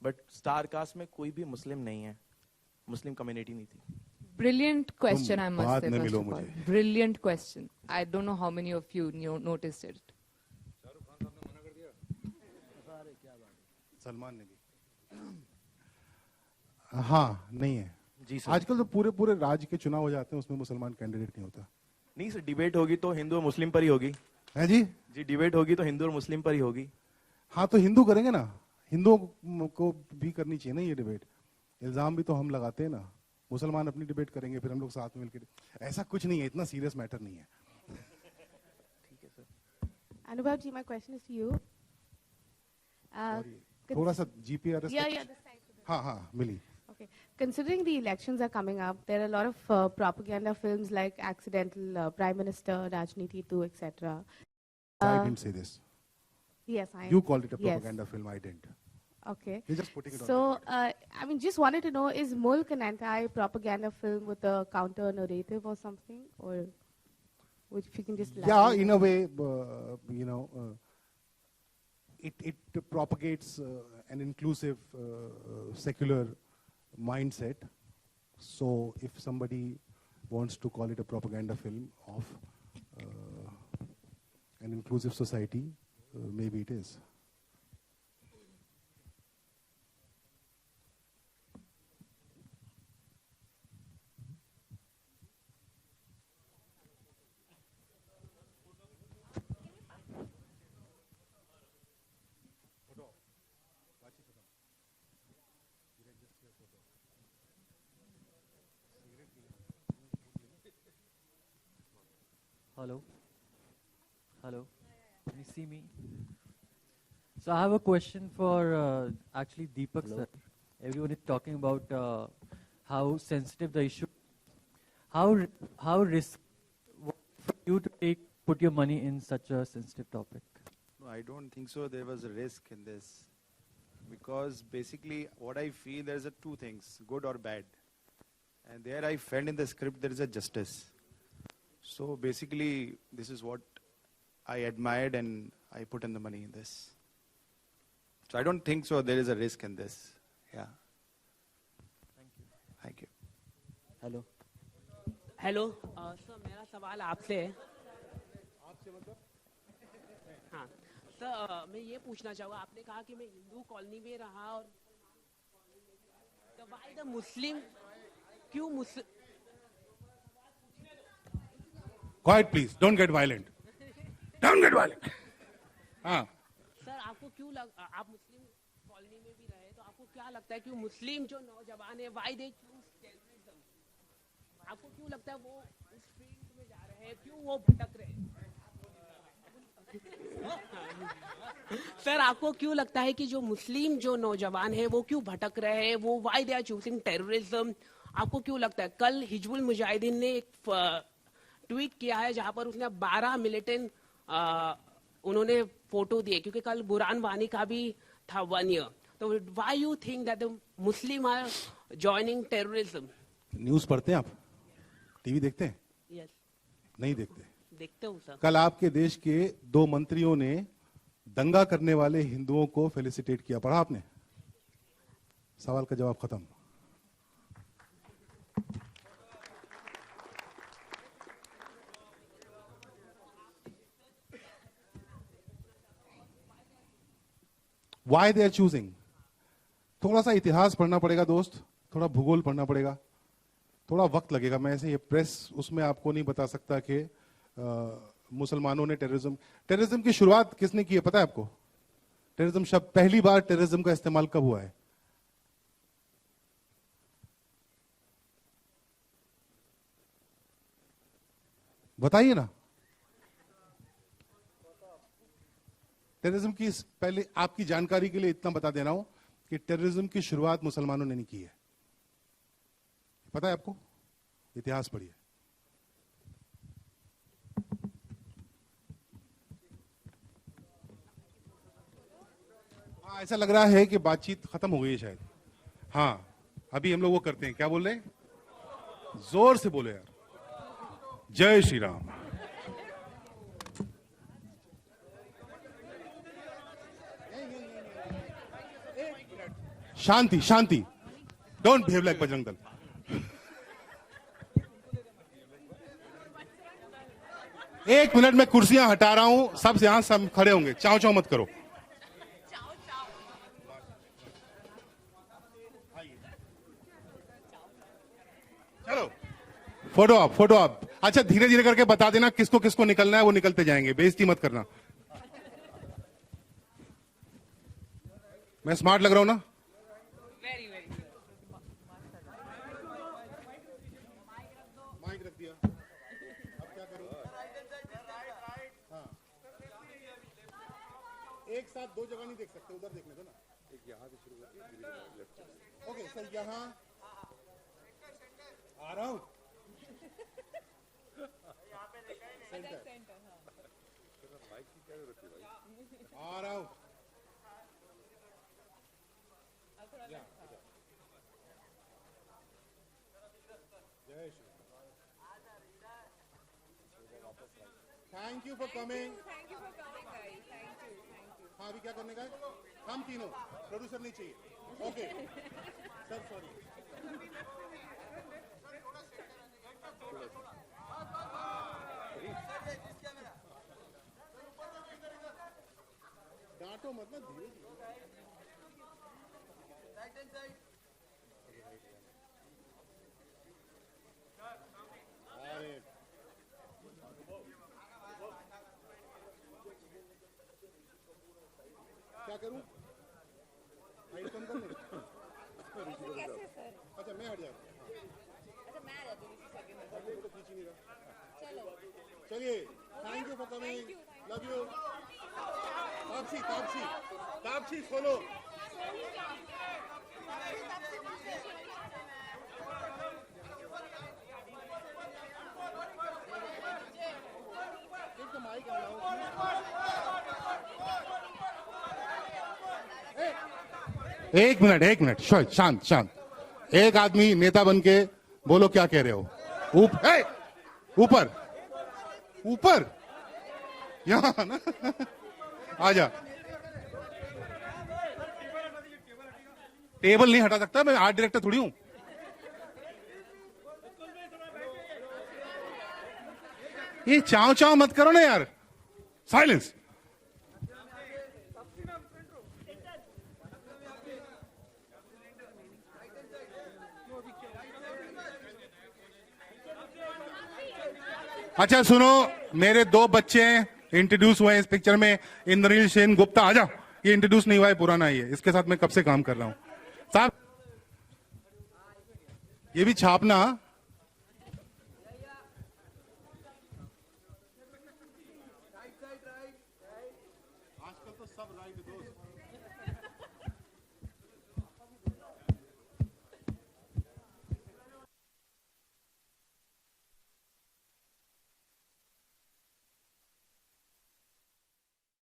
K: बट स्टार कास्ट में कोई भी मुस्लिम नहीं है, मुस्लिम कम्युनिटी नहीं थी।
B: Brilliant question, I must
A: बाद
B: say.
A: में
B: First
A: मिलो
B: of all.
A: मुझे।
B: Brilliant question. I don't know how many of you noticed it.
A: Salman ने भी। हाँ, नहीं है
K: जी सर।
A: आजकल तो पूरे राज्य के चुनाव हो जाते हैं, उसमें मुसलमान कैंडिडेट नहीं होता
K: नहीं सर, डिबेट होगी तो हिंदू और मुस्लिम पर ही होगी।
A: है जी।
K: जी, डिबेट होगी तो हिंदू और मुस्लिम पर ही होगी।
A: हाँ, तो हिंदू करेंगे ना, हिंदुओं को भी करनी चाहिए ना ये डिबेट। इल्जाम भी तो हम लगाते हैं ना, मुसलमान अपनी डिबेट करेंगे, फिर हम लोग साथ में मिलकर। ऐसा कुछ नहीं है, इतना सीरियस मैटर नहीं है।
K: ठीक है sir.
L: Anubhav ji, my question is to you.
A: थोड़ा सा GPRS।
L: Yeah, the side.
A: हाँ, मिली।
L: Okay. Considering the elections are coming up, there are a lot of propaganda films like Accidental Prime Minister, Rajniti 2, etc.
A: I didn't say this.
L: Yes,
A: You called it a
L: yes.
A: propaganda film. I didn't.
L: Okay.
A: You're just putting it on.
L: So, I mean, just wanted to know, is Mulk an anti-propaganda film with a counter narrative or something, or which if you can just
A: Yeah,
L: elaborate?
A: in a way, it propagates an inclusive secular mindset. So if somebody wants to call it a propaganda film of an inclusive society, maybe it is.
M: Hello. Hello. Can you see me? So I have a question for actually Deepak sir. Everyone is talking about how sensitive the issue. How risk for you to put your money in such a sensitive topic?
N: No, I don't think so. There was a risk in this, because basically what I feel, there's two things, good or bad, and there I felt in the script there is a justice. So basically this is what I admired and I put in the money in this. So I don't think so there is a risk in this. Yeah. Thank you.
O: Hello hello sir, मेरा सवाल आपसे है। हाँ sir, मैं ये पूछना चाहूँगा, आपने कहा कि मैं हिंदू कॉलोनी में रहा और तो व्हाई द मुस्लिम, क्यों मुस्लिम?
A: Quiet please, don't get violent. Don't get violent. हाँ.
O: सर आपको क्यों आप मुस्लिम कॉलोनी में भी रहे, तो आपको क्या लगता है कि मुस्लिम जो नौजवान है व्हाई दे चूज टेररिज्म? आपको क्यों लगता है वो उस फील्ड में जा रहे हैं, क्यों वो भटक रहे हैं? सर आपको क्यों लगता है कि जो मुस्लिम जो नौजवान है वो क्यों भटक रहे हैं, वो why they are choosing terrorism? आपको क्यों लगता है? कल हिजबुल मुजाहिदीन ने एक ट्वीट किया है जहां पर उसने 12 मिलिटेंट उन्होंने फोटो दिए, क्योंकि कल बुरहान वानी का भी था 1 ईयर। तो why you think that the Muslim are joining terrorism?
A: News पढ़ते हैं आप? टीवी देखते हैं?
O: यस।
A: नहीं देखते?
O: देखते हूँ सर।
A: कल आपके देश के 2 मंत्रियों ने दंगा करने वाले हिंदुओं को फेलिसिटेट किया, पढ़ा आपने? सवाल का जवाब खत्म। Why they are choosing? थोड़ा सा इतिहास पढ़ना पड़ेगा दोस्त, थोड़ा भूगोल पढ़ना पड़ेगा, थोड़ा वक्त लगेगा। मैं ऐसे ये प्रेस उसमें आपको नहीं बता सकता कि मुसलमानों ने टेररिज्म की शुरुआत किसने की है पता है आपको? टेररिज्म शब्द, पहली बार टेररिज्म का इस्तेमाल कब हुआ है? बताइए ना। टेररिज्म की पहले आपकी जानकारी के लिए इतना बता दे रहा हूं कि टेररिज्म की शुरुआत मुसलमानों ने नहीं की है। पता है आपको? इतिहास पढ़िए। हाँ, ऐसा लग रहा है कि बातचीत खत्म हो गई है शायद। हाँ, अभी हम लोग वो करते हैं, क्या बोल रहे हैं? जोर से बोले यार। जय श्री राम। शांति शांति, don't behave like Bajrang Dal. एक मिनट में कुर्सियां हटा रहा हूं, सब यहां सब खड़े होंगे, चाव चाव मत करो। चलो फोटो आप। अच्छा धीरे धीरे करके बता देना किसको किसको निकलना है, वो निकलते जाएंगे, बेइज्जती मत करना। मैं स्मार्ट लग रहा हूं ना? माइक रख दिया, अब क्या करूं? हाँ, एक साथ 2 जगह नहीं देख सकते, उधर देखने दो ना। एक यहाँ से शुरू करके ओके सर, यहाँ आ रहा हूं। आ रहा हूं। Thank you for coming. हाँ, अभी क्या करने का है? हम तीनों, प्रोड्यूसर नहीं चाहिए। Okay sir, sorry. डांटो मत ना, धीरे क्या करूं? लाइट कम कर दे। अच्छा मैं हट जाता हूं। अच्छा मैं आ जाता हूं, तो खींच नहीं रहा। चलो चलिए, thank you for coming, love you. Taapsee Taapsee Taapsee खोलो। एक मिनट शांत शांत। एक आदमी नेता बन के बोलो क्या कह रहे हो? ऊपर ऊपर यहां ना। आजा टेबल नहीं हटा सकता, मैं आर्ट डायरेक्टर थोड़ी हूं। ये चाव चाव मत करो ना यार, साइलेंस। अच्छा सुनो, मेरे 2 बच्चे इंट्रोड्यूस हुए हैं इस पिक्चर में, इंद्रनील सेन गुप्ता। आ जाओ, ये इंट्रोड्यूस नहीं हुआ है, पुराना ही है, इसके साथ मैं कब से काम कर रहा हूं साहब। ये भी छापना। आजकल तो सब राइट दोस्त।